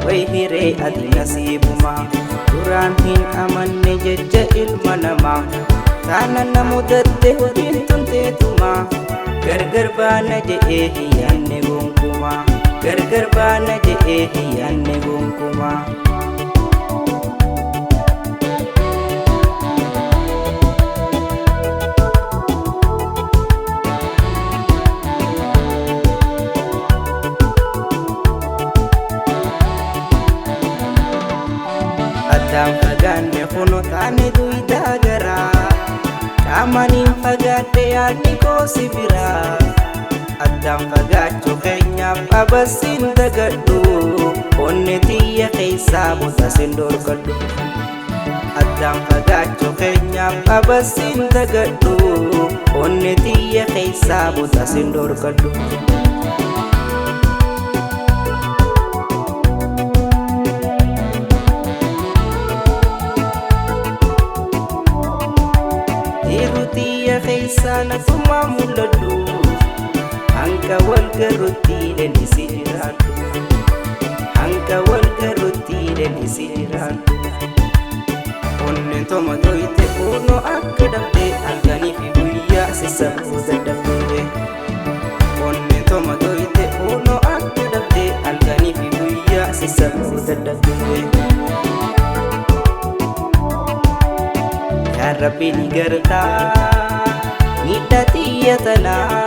way hiree ati nasiibumaa duraan hin amanne jecha ilma namaa taana na mudatte hojiin tunteetumaa gargar baana je'ee hin yaanne gonkumaa gargar baana je'ee hin yaanne gonkumaa. Addaan fagaanne kunoo taane duwidhaa garaa qaamaniin fagaadhe yaadni koo si biraa addaan fagaachuu keenyaaf abasiin dagadhu onne tiyya keessaa botasin dorgadhu addaan fagaachuu keenyaaf abasiin dagadhu onne tiyya keessaa botasin dorgadhu. Irutiya keessa tuma mul'atu hanga wal garuutti leenjisi jiraatu hanga wal garuutti leenjisi jiraatu onneen toma to'ite kunoo akka dhabdee halkanii fi guyyaa sissabuu dadhabdee onneen toma to'ite kunoo akka dhabdee halkanii fi guyyaa sissabuu dadhabdee. Ya Rabbi ni gartaa miidhagina tanaa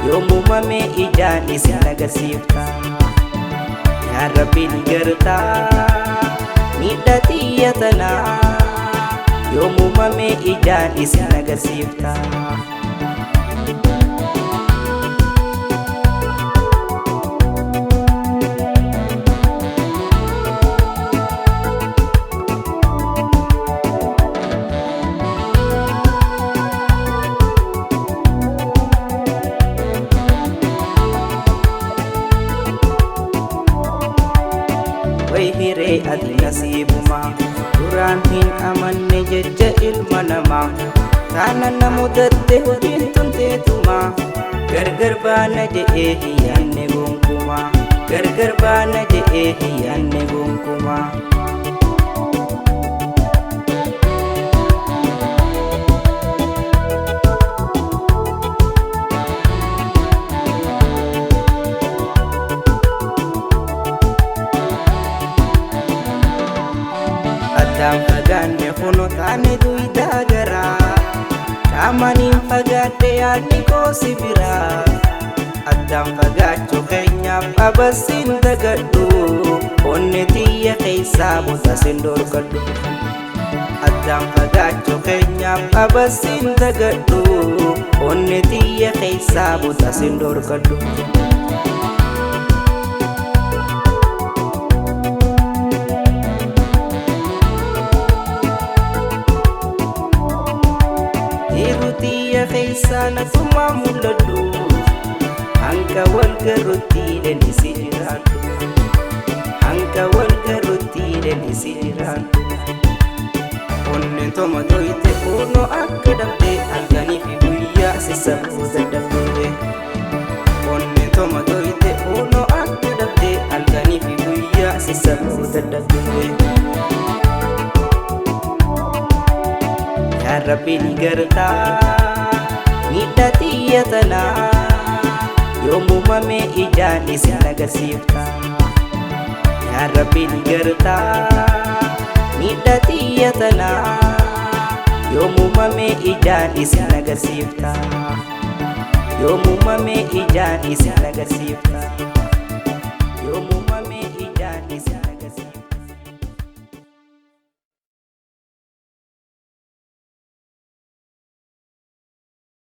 yoomuu mamee ijaan isin agarsiifta. Ya Rabbi ni gartaa miidhagina tanaa yoomuu mamee ijaan isin agarsiifta. way hiree ati nasiibumaa duraan hin amanne jecha ilma namaa taana na mudatte hojiin tunteetumaa gargar baana je'ee hin yaanne gonkumaa gargar baana je'ee hin yaanne gonkumaa. Addaan fagaanne kunoo taane duwidhaa garaa qaamaniin fagaadhe yaadni koo si biraa addaan fagaachuu keenyaaf abasiin dagadhu onne tiyya keessaa botasin dorgadhu addaan fagaachuu keenyaaf abasiin dagadhu onne tiyya keessaa botasin dorgadhu. Irutiya keessa tuma mul'atu hanga wal garuutti leenjisi jiraatu hanga wal garuutti leenjisi jiraatu onneen toma to'ite kunoo akka dhabdee halkanii fi guyyaa sissabuu dadhabdee onneen toma to'ite kunoo akka dhabdee halkanii fi guyyaa sissabuu dadhabdee. Ya Rabbi ni gartaa miidhagina tanaa yoomuu mamee ijaan isin agarsiifta. Ya Rabbi ni gartaa miidhagina tanaa yoomuu mamee ijaan isin agarsiifta yoomuu mamee ijaan isin agarsiifta.